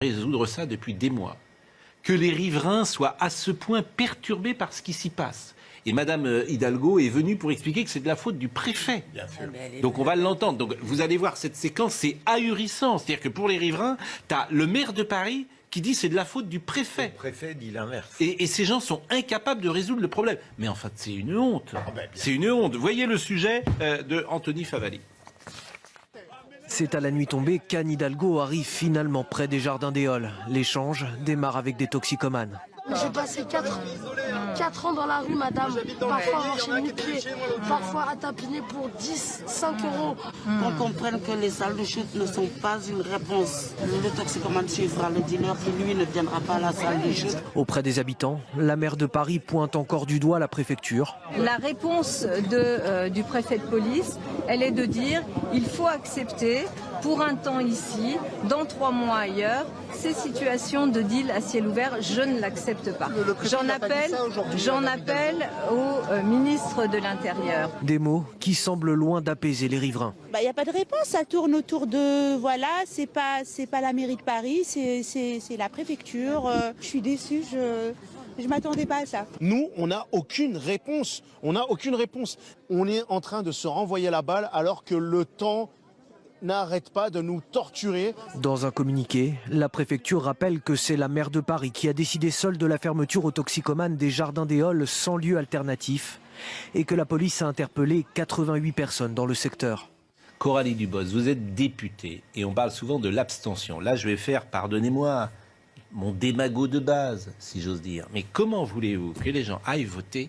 résoudre ça depuis des mois. Que les riverains soient à ce point perturbés par ce qui s'y passe. Et Madame Hidalgo est venue pour expliquer que c'est de la faute du préfet. Bien sûr. Donc on va l'entendre. Donc vous allez voir cette séquence, c'est ahurissant. C'est-à-dire que pour les riverains, tu as le maire de Paris qui dit c'est de la faute du préfet. Le préfet dit l'inverse. Et ces gens sont incapables de résoudre le problème. Mais en fait, c'est une honte. C'est une honte. Voyez le sujet de Anthony Favali. C'est à la nuit tombée qu'Anne Hidalgo arrive finalement près des Jardins des Halles. L'échange démarre avec des toxicomanes. J'ai passé 4 ans dans la rue, madame. Parfois à marcher nu-pied, parfois à tapiner pour 10, 5 euros. On comprenne que les salles de chute ne sont pas une réponse. Le toxicomane suivra le dealer qui, lui, ne viendra pas à la salle de chute. Auprès des habitants, la maire de Paris pointe encore du doigt la préfecture. La réponse du préfet de police, elle est de dire il faut accepter pour un temps ici, dans 3 mois ailleurs, ces situations de deal à ciel ouvert, je ne l'accepte pas. J'en appelle au ministre de l'Intérieur. Des mots qui semblent loin d'apaiser les riverains. Il n'y a pas de réponse, ça tourne autour de, voilà, c'est pas la mairie de Paris, c'est la préfecture. Je suis déçue, je m'attendais pas à ça. Nous, on n'a aucune réponse. On n'a aucune réponse. On est en train de se renvoyer la balle alors que le temps n'arrête pas de nous torturer. Dans un communiqué, la préfecture rappelle que c'est la maire de Paris qui a décidé seule de la fermeture aux toxicomanes des Jardins des Halles sans lieu alternatif et que la police a interpellé 88 personnes dans le secteur. Coralie Dubos, vous êtes députée et on parle souvent de l'abstention. Là, je vais faire, pardonnez-moi, mon démago de base, si j'ose dire. Mais comment voulez-vous que les gens aillent voter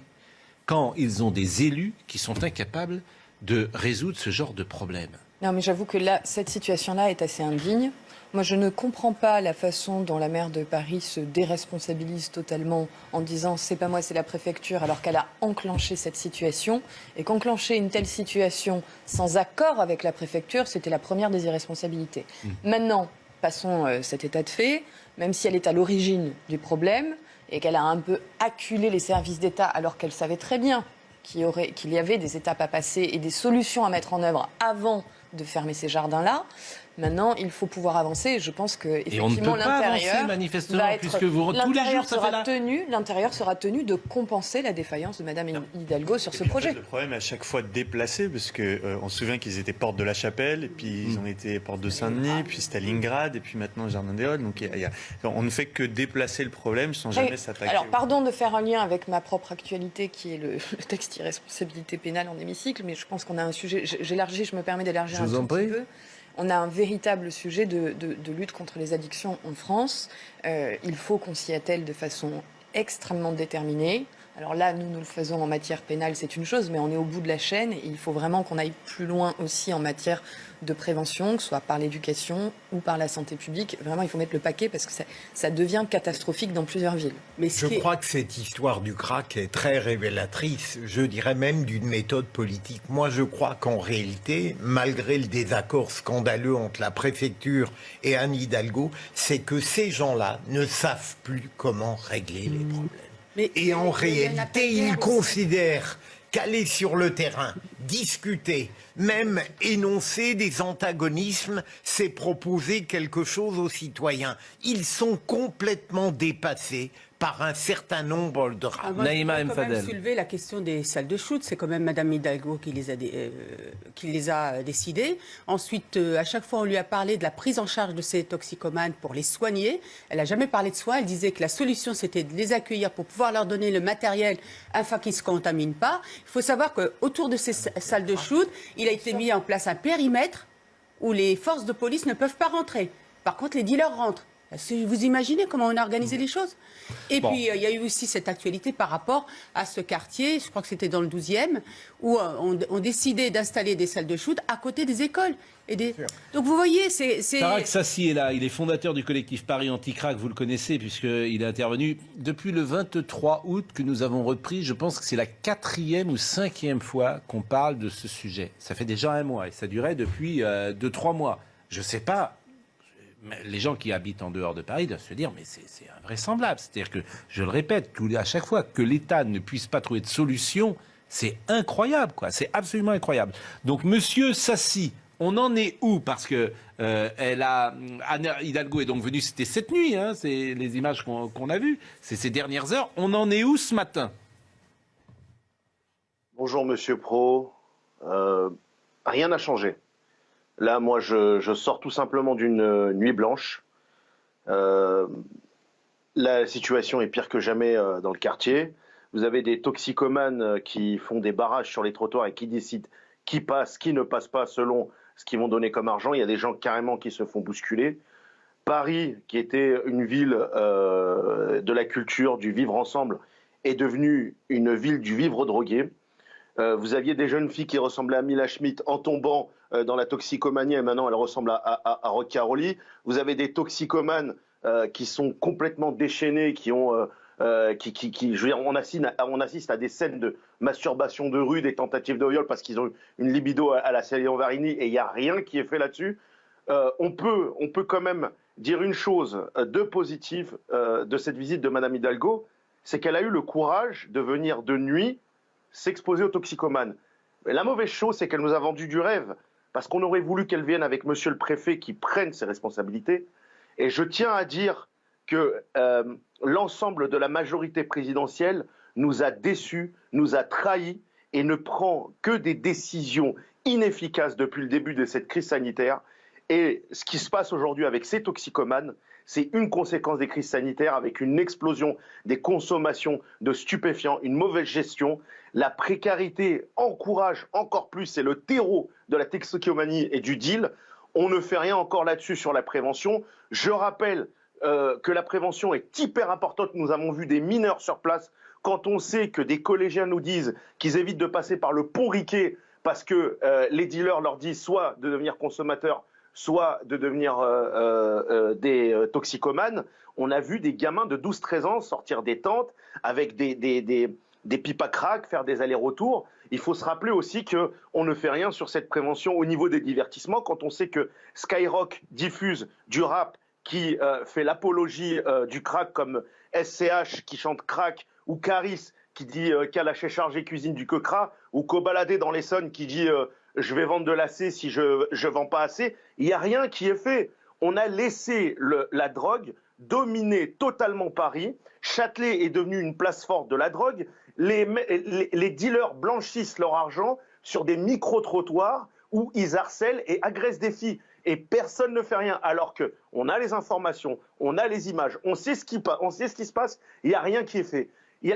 quand ils ont des élus qui sont incapables de résoudre ce genre de problème ? Non, mais j'avoue que là, cette situation-là est assez indigne. Moi, je ne comprends pas la façon dont la maire de Paris se déresponsabilise totalement en disant « c'est pas moi, c'est la préfecture », alors qu'elle a enclenché cette situation. Et qu'enclencher une telle situation sans accord avec la préfecture, c'était la première des irresponsabilités. Maintenant, passons cet état de fait, même si elle est à l'origine du problème et qu'elle a un peu acculé les services d'État alors qu'elle savait très bien qu'il y avait des étapes à passer et des solutions à mettre en œuvre avant de fermer ces jardins-là. Maintenant, il faut pouvoir avancer. Je pense que effectivement l'intérieur va être, l'intérieur sera tenu de compenser la défaillance de Madame Hidalgo sur ce projet. En fait, le problème est à chaque fois de déplacer, parce que on se souvient qu'ils étaient porte de la Chapelle, et puis ils ont été porte de Saint-Denis, puis Stalingrad, et puis maintenant Jardin des Halles. Donc on ne fait que déplacer le problème sans jamais s'attaquer. Alors pardon de faire un lien avec ma propre actualité, qui est le texte irresponsabilité pénale en hémicycle, mais je pense qu'on a un sujet. J'élargis, je me permets d'élargir un tout petit peu. On a un véritable sujet de lutte contre les addictions en France. Il faut qu'on s'y attelle de façon extrêmement déterminée. Alors là, nous le faisons en matière pénale, c'est une chose, mais on est au bout de la chaîne et il faut vraiment qu'on aille plus loin aussi en matière de prévention, que ce soit par l'éducation ou par la santé publique. Vraiment, il faut mettre le paquet parce que ça devient catastrophique dans plusieurs villes. Mais je crois que cette histoire du crack est très révélatrice, je dirais même d'une méthode politique. Moi, je crois qu'en réalité, malgré le désaccord scandaleux entre la préfecture et Anne Hidalgo, c'est que ces gens-là ne savent plus comment régler les problèmes. Et en réalité, ils considèrent qu'aller sur le terrain, discuter, même énoncer des antagonismes, c'est proposer quelque chose aux citoyens. Ils sont complètement dépassés par un certain nombre de rames. Naïma M. Fadel. Je vais soulever la question des salles de shoot. C'est quand même Madame Hidalgo qui les a décidées. Ensuite, à chaque fois, on lui a parlé de la prise en charge de ces toxicomanes pour les soigner. Elle n'a jamais parlé de soins. Elle disait que la solution, c'était de les accueillir pour pouvoir leur donner le matériel afin qu'ils ne se contaminent pas. Il faut savoir qu'autour de ces salles de shoot, il a été mis en place un périmètre où les forces de police ne peuvent pas rentrer. Par contre, les dealers rentrent. Vous imaginez comment on a organisé les choses? Et puis, il y a eu aussi cette actualité par rapport à ce quartier, je crois que c'était dans le 12e, où on décidait d'installer des salles de shoot à côté des écoles. Donc vous voyez, c'est... Tarak Sassi est là, il est fondateur du collectif Paris Anti-Crack, vous le connaissez, puisqu'il est intervenu depuis le 23 août que nous avons repris. Je pense que c'est la 4e ou 5e fois qu'on parle de ce sujet. Ça fait déjà 1 mois et ça durait depuis 2-3 mois. Je ne sais pas... Les gens qui habitent en dehors de Paris doivent se dire mais c'est invraisemblable. C'est-à-dire que, je le répète, à chaque fois que l'État ne puisse pas trouver de solution, c'est incroyable, quoi. C'est absolument incroyable. Donc, Monsieur Sassi, on en est où? Parce que Anne Hidalgo est donc venue, c'était cette nuit, hein, c'est les images qu'on a vues, c'est ces dernières heures. On en est où ce matin? Bonjour Monsieur Pro. Rien n'a changé. Là, moi, je sors tout simplement d'une nuit blanche. La situation est pire que jamais dans le quartier. Vous avez des toxicomanes qui font des barrages sur les trottoirs et qui décident qui passe, qui ne passe pas selon ce qu'ils vont donner comme argent. Il y a des gens carrément qui se font bousculer. Paris, qui était une ville de la culture, du vivre ensemble, est devenue une ville du vivre drogué. Vous aviez des jeunes filles qui ressemblaient à Mila Schmidt en tombant dans la toxicomanie et maintenant elles ressemblent à Rock Caroli. Vous avez des toxicomanes qui sont complètement déchaînés, qui ont, je veux dire, on assiste à des scènes de masturbation de rue, des tentatives de viol parce qu'ils ont une libido à la Céline Varini et il n'y a rien qui est fait là-dessus. On peut quand même dire une chose de positive de cette visite de Madame Hidalgo, c'est qu'elle a eu le courage de venir de nuit s'exposer aux toxicomanes. Mais la mauvaise chose, c'est qu'elle nous a vendu du rêve, parce qu'on aurait voulu qu'elle vienne avec monsieur le préfet qui prenne ses responsabilités. Et je tiens à dire que l'ensemble de la majorité présidentielle nous a déçus, nous a trahis et ne prend que des décisions inefficaces depuis le début de cette crise sanitaire. Et ce qui se passe aujourd'hui avec ces toxicomanes, c'est une conséquence des crises sanitaires avec une explosion des consommations de stupéfiants, une mauvaise gestion. La précarité encourage encore plus, c'est le terreau de la toxicomanie et du deal. On ne fait rien encore là-dessus sur la prévention. Je rappelle que la prévention est hyper importante. Nous avons vu des mineurs sur place. Quand on sait que des collégiens nous disent qu'ils évitent de passer par le pont Riquet parce que les dealers leur disent soit de devenir consommateurs, soit de devenir des toxicomanes, on a vu des gamins de 12-13 ans sortir des tentes avec des pipes à crack, faire des allers-retours. Il faut se rappeler aussi qu'on ne fait rien sur cette prévention au niveau des divertissements quand on sait que Skyrock diffuse du rap qui fait l'apologie du crack comme SCH qui chante crack ou Caris qui dit qu'à lâcher chargé cuisine du quecra ou Cobaladé dans l'Essonne qui dit je vais vendre de l'AC si je vends pas assez. Il n'y a rien qui est fait. On a laissé la drogue dominer totalement Paris. Châtelet est devenu une place forte de la drogue. Les dealers blanchissent leur argent sur des micro-trottoirs où ils harcèlent et agressent des filles. Et personne ne fait rien, alors qu'on a les informations, on a les images, on sait ce qui se passe, il n'y a rien qui est fait.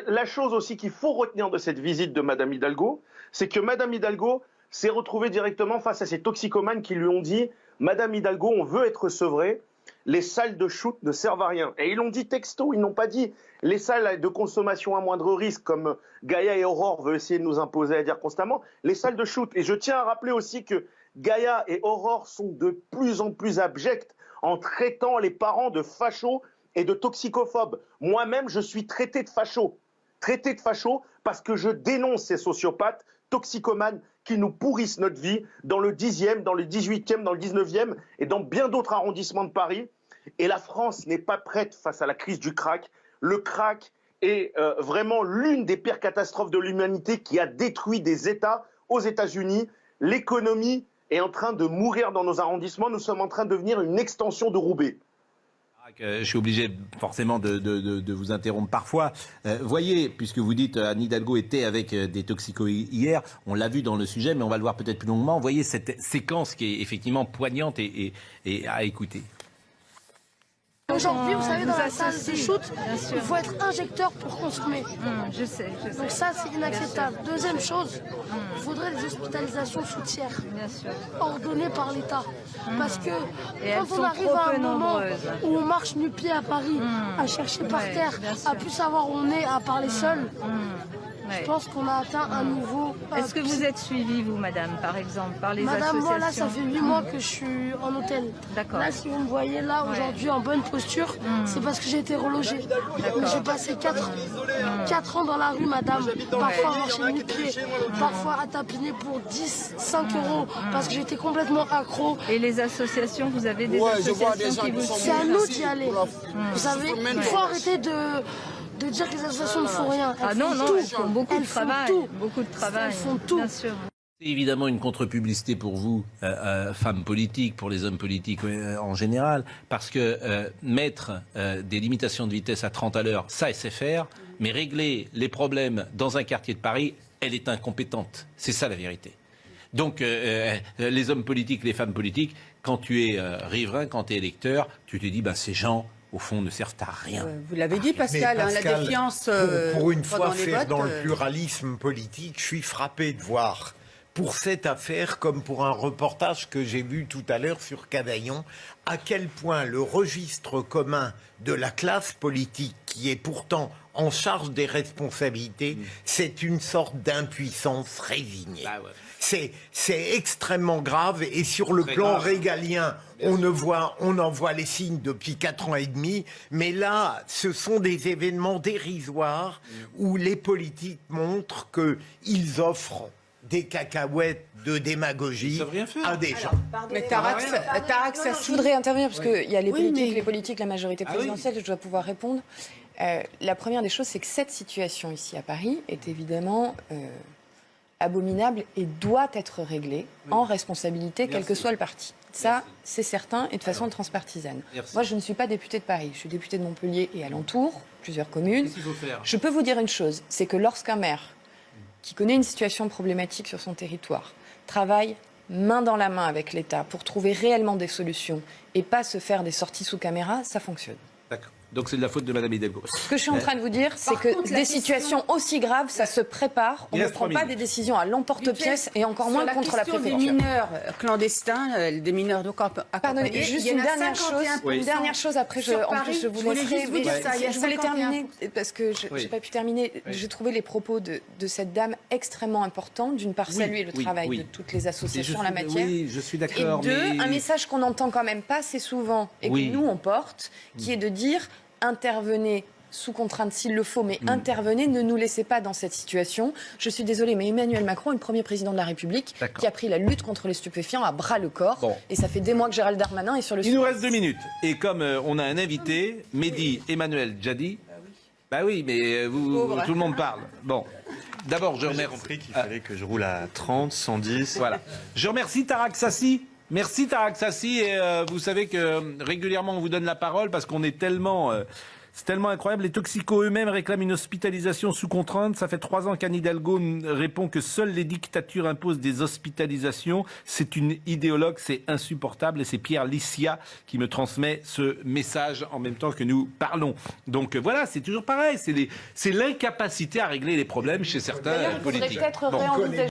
La chose aussi qu'il faut retenir de cette visite de Madame Hidalgo, c'est que Madame Hidalgo s'est retrouvée directement face à ces toxicomanes qui lui ont dit « Madame Hidalgo, on veut être sevré, les salles de shoot ne servent à rien ». Et ils l'ont dit texto, ils n'ont pas dit les salles de consommation à moindre risque, comme Gaïa et Aurore veulent essayer de nous imposer à dire constamment, les salles de shoot. Et je tiens à rappeler aussi que Gaïa et Aurore sont de plus en plus abjectes en traitant les parents de fachos et de toxicophobes. Moi-même, je suis traité de facho parce que je dénonce ces sociopathes toxicomanes qui nous pourrissent notre vie dans le 10e, dans le 18e, dans le 19e et dans bien d'autres arrondissements de Paris. Et la France n'est pas prête face à la crise du crack. Le crack est vraiment l'une des pires catastrophes de l'humanité qui a détruit des États aux États-Unis. L'économie est en train de mourir dans nos arrondissements. Nous sommes en train de devenir une extension de Roubaix. Je suis obligé forcément de vous interrompre parfois. Voyez, puisque vous dites Anne Hidalgo était avec des toxicos hier, on l'a vu dans le sujet, mais on va le voir peut-être plus longuement. Voyez cette séquence qui est effectivement poignante et à écouter. Aujourd'hui, vous savez, dans la salle de shoot, il faut être injecteur pour consommer. Je sais. Donc ça, c'est inacceptable. Deuxième chose, il faudrait des hospitalisations soutières ordonnées par l'État. Parce que quand on arrive à un moment où on marche nu-pied à Paris, à chercher par terre, à plus savoir où on est, à parler seul, je pense qu'on a atteint un niveau... Est-ce que vous êtes suivie, vous, madame, par exemple, par les associations? Madame, moi, là, ça fait 8 mois que je suis en hôtel. D'accord. Là, si vous me voyez là, aujourd'hui, en bonne posture, c'est parce que j'ai été relogée. J'ai passé 4 ans dans la rue, madame. Parfois à marcher nu-pied, parfois à tapiner pour 10, 5 euros, parce que j'étais complètement accro. Et les associations, vous avez des associations qui vous suivent? C'est à nous d'y aller. Vous savez, il faut arrêter de dire que les associations ne font rien. Non, elles font beaucoup de travail. Elles font tout. Bien sûr. C'est évidemment une contre-publicité pour vous, femmes politiques, pour les hommes politiques en général, parce que mettre des limitations de vitesse à 30 à l'heure, ça, elle sait faire, mais régler les problèmes dans un quartier de Paris, elle est incompétente. C'est ça la vérité. Donc, les hommes politiques, les femmes politiques, quand tu es riverain, quand tu es électeur, tu te dis, ces gens, au fond, ne servent à rien. Vous l'avez dit, Pascal, la défiance... pour une fois, faire votes, dans le pluralisme politique, je suis frappé de voir, pour cette affaire, comme pour un reportage que j'ai vu tout à l'heure sur Cavaillon, à quel point le registre commun de la classe politique, qui est pourtant en charge des responsabilités, c'est une sorte d'impuissance résignée. C'est extrêmement grave, et sur le plan régalien, on en voit les signes depuis 4 ans et demi, mais là, ce sont des événements dérisoires où les politiques montrent qu'ils offrent des cacahuètes de démagogie à des gens. Mais Tarak, je voudrais intervenir parce qu'il y a les politiques, la majorité présidentielle, je dois pouvoir répondre. La première des choses, c'est que cette situation ici à Paris est évidemment abominable et doit être réglée en responsabilité, quel que soit le parti. Ça, c'est certain, et de façon transpartisane. Moi, je ne suis pas députée de Paris. Je suis députée de Montpellier et alentour, plusieurs communes. Qu'est-ce qu'il faut faire ? Je peux vous dire une chose, c'est que lorsqu'un maire qui connaît une situation problématique sur son territoire travaille main dans la main avec l'État pour trouver réellement des solutions et pas se faire des sorties sous caméra, ça fonctionne. D'accord. Donc c'est de la faute de Mme Hidalgo. Ce que je suis en train de vous dire, c'est que des situations aussi graves, ça se prépare. On ne prend pas des décisions à l'emporte-pièce et encore moins contre la préfecture. Des mineurs clandestins, des mineurs donc accompagnés. Pardonnez, juste une dernière chose. Une dernière chose, après je vous laisserai. Je voulais terminer, parce que je n'ai pas pu terminer. J'ai trouvé les propos de cette dame extrêmement importants. D'une part, saluer le travail de toutes les associations en la matière. Oui, je suis d'accord. Et deux, un message qu'on n'entend quand même pas assez souvent et que nous on porte, qui est de dire intervenez sous contrainte s'il le faut, mais intervenez, ne nous laissez pas dans cette situation. Je suis désolée, mais Emmanuel Macron est le premier président de la République qui a pris la lutte contre les stupéfiants à bras le corps. Et ça fait des mois que Gérald Darmanin est sur le sujet. Il nous reste 2 minutes. Et comme on a un invité, Mehdi Emmanuel Djadi, bah oui, mais tout le monde parle. Bon. D'abord, je remercie. J'ai compris qu'il fallait que je roule à 30, 110. Voilà. Je remercie Tarak Sassi. Merci Tarak Sassi, et vous savez que régulièrement on vous donne la parole parce qu'on est tellement... c'est tellement incroyable. Les toxicos eux-mêmes réclament une hospitalisation sous contrainte. Ça fait 3 ans qu'Anne Hidalgo répond que seules les dictatures imposent des hospitalisations. C'est une idéologue, c'est insupportable. Et c'est Pierre Licia qui me transmet ce message en même temps que nous parlons. Donc voilà, c'est toujours pareil. C'est l'incapacité à régler les problèmes chez certains politiques. Il faudrait peut-être réenvisager